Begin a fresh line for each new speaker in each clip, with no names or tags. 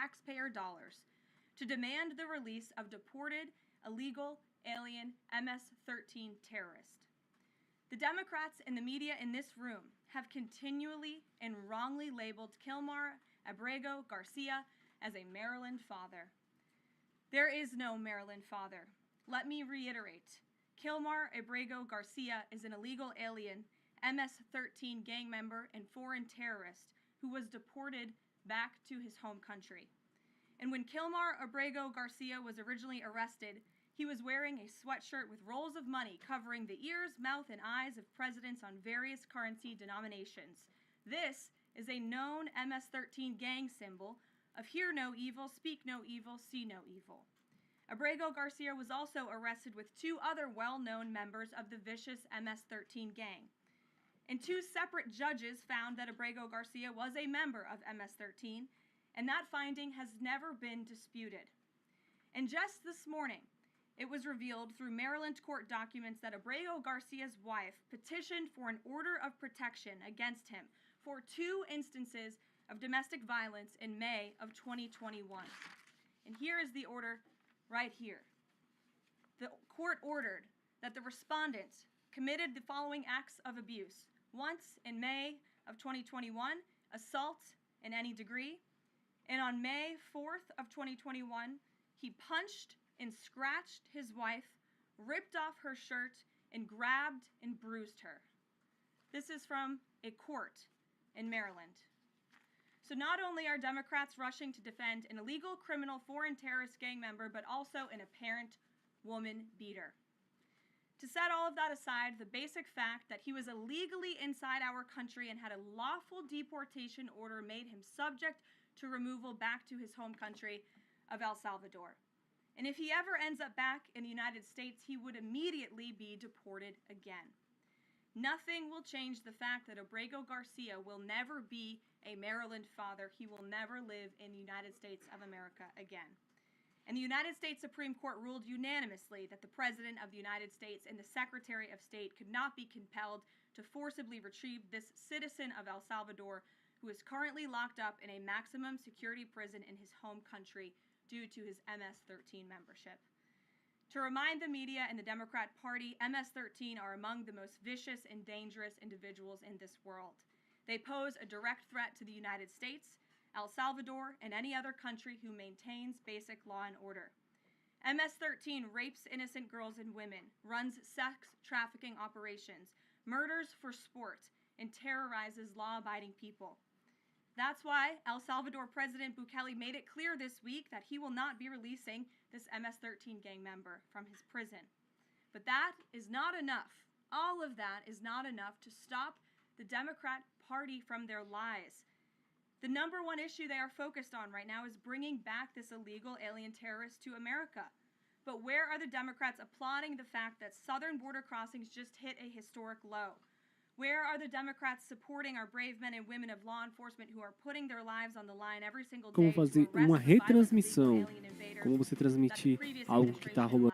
taxpayer dollars to demand the release of deported, illegal, alien MS-13 terrorists. The Democrats and the media in this room have continually and wrongly labeled Kilmar Abrego Garcia as a Maryland father. There is no Maryland father. Let me reiterate. Kilmar Abrego Garcia is an illegal alien, MS-13 gang member and foreign terrorist who was deported back to his home country. And when Kilmar Abrego Garcia was originally arrested, he was wearing a sweatshirt with rolls of money covering the ears, mouth, and eyes of presidents on various currency denominations. This is a known MS-13 gang symbol of hear no evil, speak no evil, see no evil. Abrego Garcia was also arrested with two other well-known members of the vicious MS-13 gang. And two separate judges found that Abrego Garcia was a member of MS-13, and that finding has never been disputed. And just this morning, it was revealed through Maryland court documents that Abrego Garcia's wife petitioned for an order of protection against him for 2 instances of domestic violence in May of 2021. And here is the order right here. The court ordered that the respondent committed the following acts of abuse. Once in May of 2021, assault in any degree. And on May 4th of 2021, he punched and scratched his wife, ripped off her shirt, and grabbed and bruised her. This is from a court in Maryland. So not only are Democrats rushing to defend an illegal criminal foreign terrorist gang member, but also an apparent woman beater. To set all of that aside, the basic fact that he was illegally inside our country and had a lawful deportation order made him subject to removal back to his home country of El Salvador. And if he ever ends up back in the United States, he would immediately be deported again. Nothing will change the fact that Abrego Garcia will never be a Maryland father. He will never live in the United States of America again. And the United States Supreme Court ruled unanimously that the President of the United States and the Secretary of State could not be compelled to forcibly retrieve this citizen of El Salvador who is currently locked up in a maximum security prison in his home country due to his MS-13 membership. To remind the media and the Democrat Party, MS-13 are among the most vicious and dangerous individuals in this world. They pose a direct threat to the United States, El Salvador, and any other country who maintains basic law and order. MS-13 rapes innocent girls and women, runs sex trafficking operations, murders for sport, and terrorizes law-abiding people. That's why El Salvador President Bukele made it clear this week that he will not be releasing this MS-13 gang member from his prison. But that is not enough. All of that is not enough to stop the Democrat Party from their lies. The number one issue they are focused on right now is bringing back this illegal alien terrorist to America. But where are the Democrats applauding the fact that southern border crossings just hit a historic low? Where are the Democrats supporting our brave men and women of law enforcement who are putting their lives on the line every single day?
Como fazer uma retransmissão, como você transmitir algo que está rolando.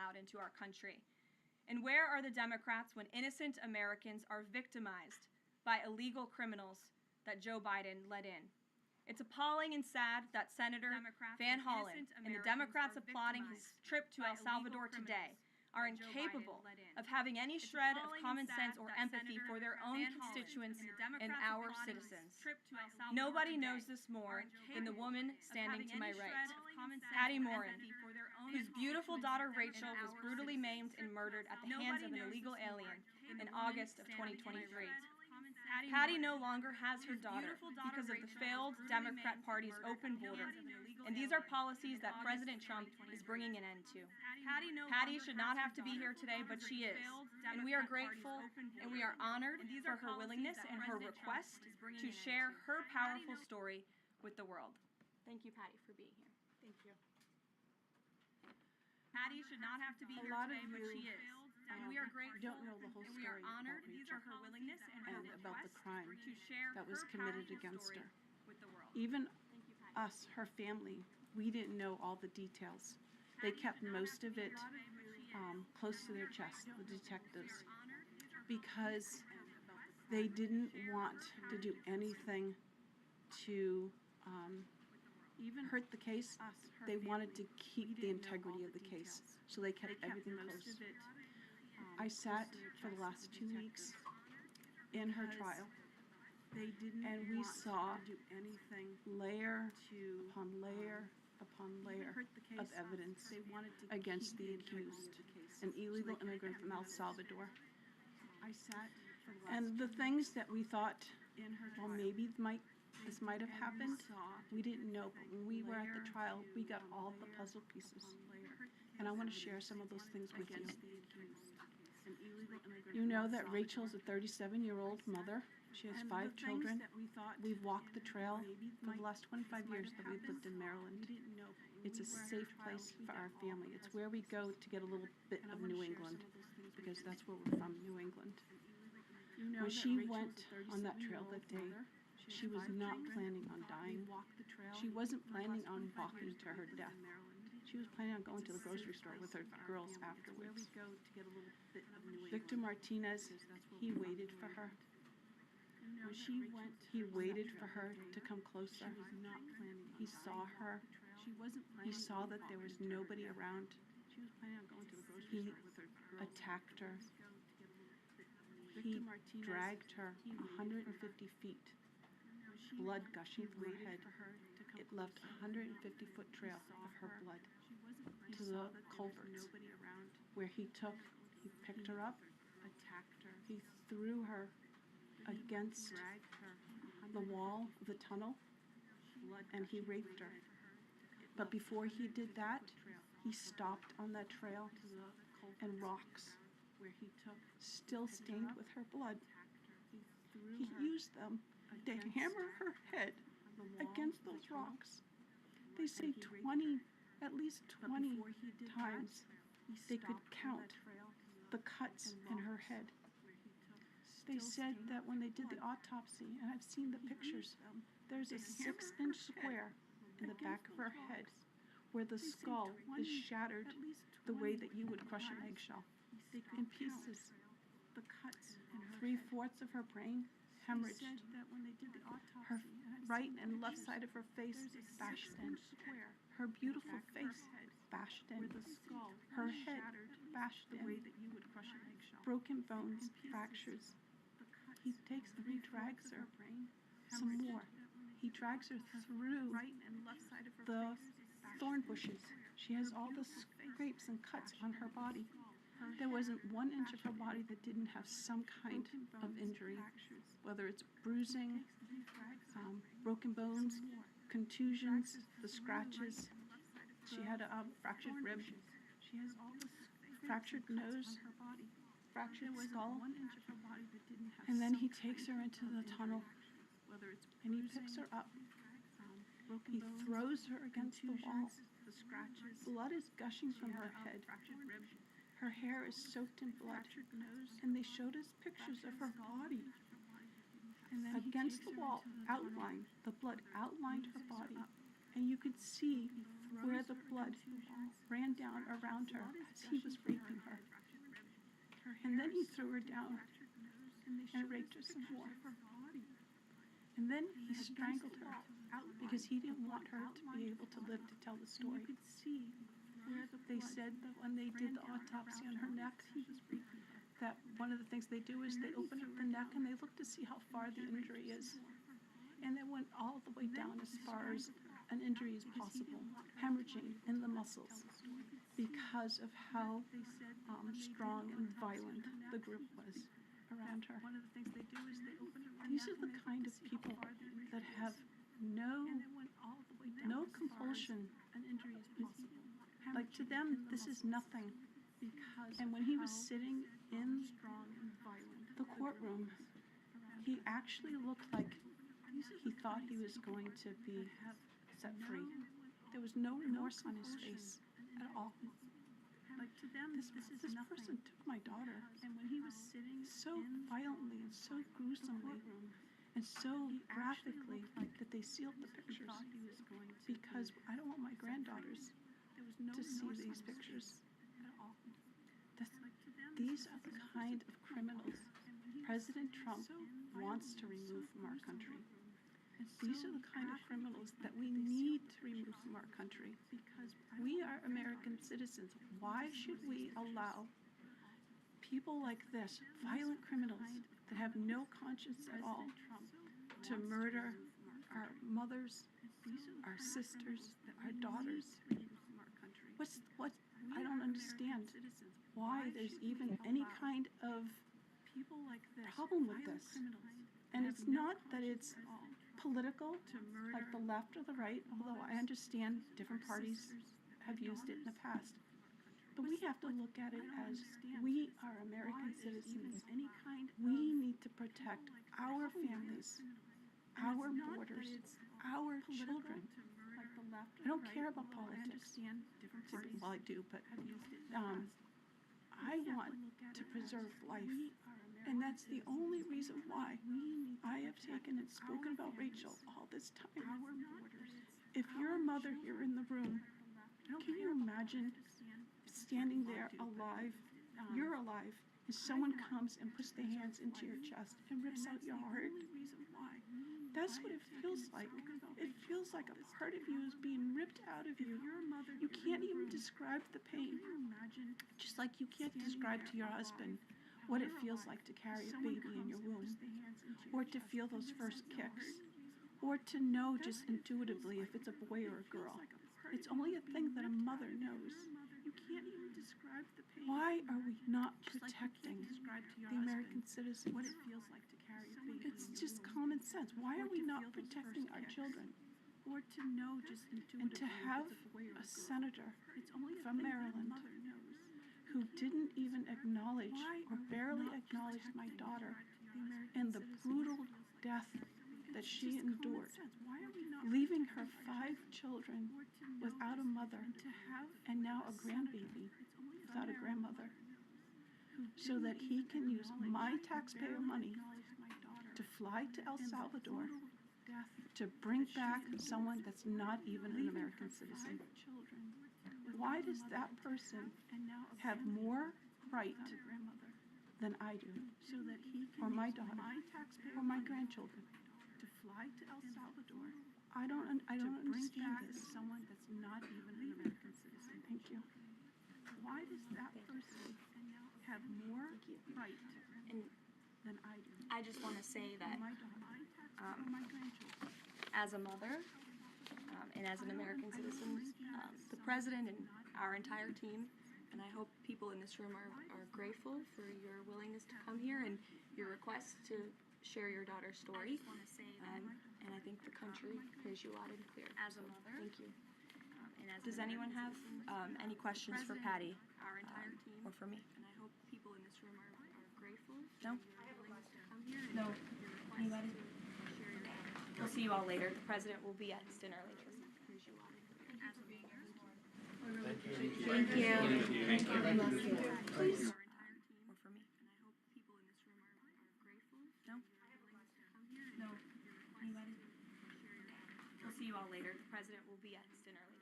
And where are the Democrats when innocent Americans are victimized by illegal criminals that Joe Biden let in? It's appalling and sad that Senator Van Hollen and the Democrats applauding his trip to El Salvador today are incapable of having any shred of common sense or empathy for their own constituents and our citizens. Nobody knows this more than the woman standing to my right, Patty Morin, whose beautiful daughter Rachel was brutally maimed and murdered at the hands of an illegal alien in August of 2023. Patty no longer has her daughter because of the failed Democrat Party's open border, and these are policies that President Trump is bringing an end to. Patty should not have to be here today, but she is, and we are grateful and we are honored for her willingness and her request to share her powerful story with the world. Thank you, Patty, for being here.
Thank you.
Patty should not have to be here today, but she is. And we are grateful
don't know the whole
and we are
story
honored
about
for her willingness and her
about the
request
crime
to share
that was
her
committed
powerful
against
story
her.
with the world.
Even
Thank you, Patty.
us, her family, we didn't know all the details. They kept most of it close to their chest, the detectives, because they didn't want to do anything to hurt the case, they wanted to keep the integrity of the case, so they kept everything close. I sat for the last 2 weeks in her trial, and we saw layer upon layer upon layer of evidence against the accused, an illegal immigrant from El Salvador. And the things that we thought, well, maybe this might have happened, we didn't know, but when we were at the trial, we got all the puzzle pieces. And I want to share some of those things with you. You know that Rachel's a 37-year-old mother. She has 5 children. We've walked the trail for the last 25 years that we've lived in Maryland. It's a safe place for our family. It's where we go to get a little bit of New England, because that's where we're from, New England. When she went on that trail that day, she was not planning on dying. She wasn't planning on walking to her death. She was planning on going to the grocery store with her girls afterwards. Victor Martinez, he waited for her. When she went, he waited for her to come closer. He saw her. He saw that there was nobody around. He attacked her. He dragged her 150 feet, blood gushing from her head. It left a 150-foot trail of her blood to the culverts, where he picked her up, he threw her against the wall of the tunnel, and he raped her. But before he did that, he stopped on that trail, and rocks, still stained with her blood, he used them to hammer her head against those rocks. They say at least 20 times they could count the cuts in her head. They said that when they did the autopsy, and I've seen the pictures, there's a 6-inch square in the back of her head where the skull is shattered the way that you would crush an eggshell in pieces. 3/4 of her brain hemorrhaged. Her right and left side of her face bashed in. Her beautiful face bashed in. Her head bashed in. Broken bones, fractures. He drags her some more. He drags her through the thorn bushes. She has all the scrapes and cuts on her body. There wasn't 1 inch of her body that didn't have some kind of injury, whether it's bruising, broken bones, contusions, the scratches. She had a fractured rib, fractured nose, fractured skull. And then he takes her into the tunnel, and he picks her up. He throws her against the wall. Blood is gushing from her head. Her hair is soaked in blood, and they showed us pictures of her body. Against the wall, outlined, the blood outlined her body, and you could see where the blood ran down around her as he was raping her. And then he threw her down and raped her some more. And then he strangled her because he didn't want her to be able to live to tell the story. They said that when they did the autopsy on her neck, that one of the things they do is they open up the neck and they look to see how far the injury is. And they went all the way down as far as an injury is possible, hemorrhaging in the muscles, because of how strong and violent the group was around her. These are the kind of people that have no compulsion. Like, to them, this is nothing. And when he was sitting in the courtroom, he actually looked like he thought he was going to be set free. There was no remorse on his face at all. This person took my daughter so violently and so gruesomely and so graphically that they sealed the pictures, because I don't want my granddaughters to see these pictures at all. These are the kind of criminals President Trump wants to remove from our country. These are the kind of criminals that we need to remove from our country. We are American citizens. Why should we allow people like this, violent criminals that have no conscience at all, to murder our mothers, our sisters, our daughters? I don't understand why there's even any kind of problem with this. And it's not that it's political, like the left or the right, although I understand different parties have used it in the past. But we have to look at it as we are American citizens. We need to protect our families, our borders, our children. I don't care about politics. Well, I do, but I want to preserve life. And that's the only reason why I have taken and spoken about Rachel all this time. If you're a mother here in the room, can you imagine standing there alive? You're alive. And someone comes and puts their hands into your chest and rips out your heart. That's what it feels like. It feels like a part of you is being ripped out of you. You can't even describe the pain. Just like you can't describe to your husband what it feels like to carry a baby in your womb, or to feel those first kicks, or to know just intuitively if it's a boy or a girl. It's only a thing that a mother knows. Why are we not protecting the American citizen? It's just common sense. Why are we not protecting our children? And to have a senator from Maryland who didn't even acknowledge or barely acknowledge my daughter and the brutal death that she endured, leaving her 5 children without a mother and now a grandbaby without a grandmother, so that he can use my taxpayer money to fly to El Salvador to bring back someone that's not even an American citizen. Why does that person have more right than I do, or my daughter, or my grandchildren? I don't understand this. Thank you. Why does that person have more right than I do?
I just want to say that as a mother and as an American citizen, the president and our entire team, and I hope people in this room are grateful for your willingness to come here and your request to share your daughter's story. And I think the country hears you loud and clear. As a mother. Thank you. Does anyone have any questions for Patty or for me? And I hope people in this room are grateful. No? No. Anybody? We'll see you all later. The president will be at his dinner later. Thank you. Thank you. Please. Or for me. And I hope people in this room are grateful. No? No. Anybody? We'll see you all later. The president will be at his dinner later.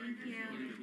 Thank you.